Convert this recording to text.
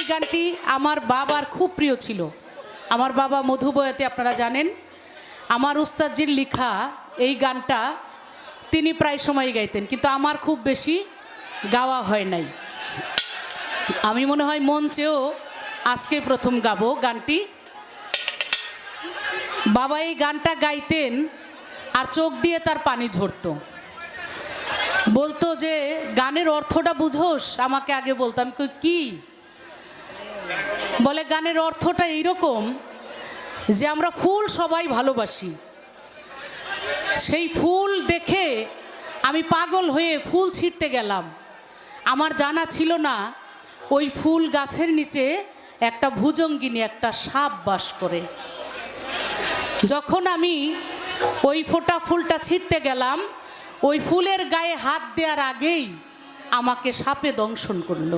গানটি আমার বাবার খুব প্রিয় ছিল। আমার বাবা মধুবয়াতে আপনারা জানেন, আমার উস্তাদজির লেখা এই গানটা তিনি প্রায় সময় গাইতেন, কিন্তু আমার খুব বেশি গাওয়া হয় নাই। আমি মনে হয় মঞ্চেও আজকে প্রথম গাবো গানটি। বাবা এই গানটা গাইতেন আর চোখ দিয়ে তার পানি ঝরতো, বলতো যে গানের অর্থটা বুঝোস? আমাকে আগে বলতাম কি, বলে গানের অর্থটা এইরকম যে আমরা ফুল সবাই ভালোবাসি, সেই ফুল দেখে আমি পাগল হয়ে ফুল ছিঁড়তে গেলাম। আমার জানা ছিল না ওই ফুল গাছের নিচে একটা ভুজঙ্গিনী, একটা সাপ বাস করে। যখন আমি ওই ফোঁটা ফুলটা ছিঁড়তে গেলাম, ওই ফুলের গায়ে হাত দেওয়ার আগেই আমাকে সাপে দংশন করলো।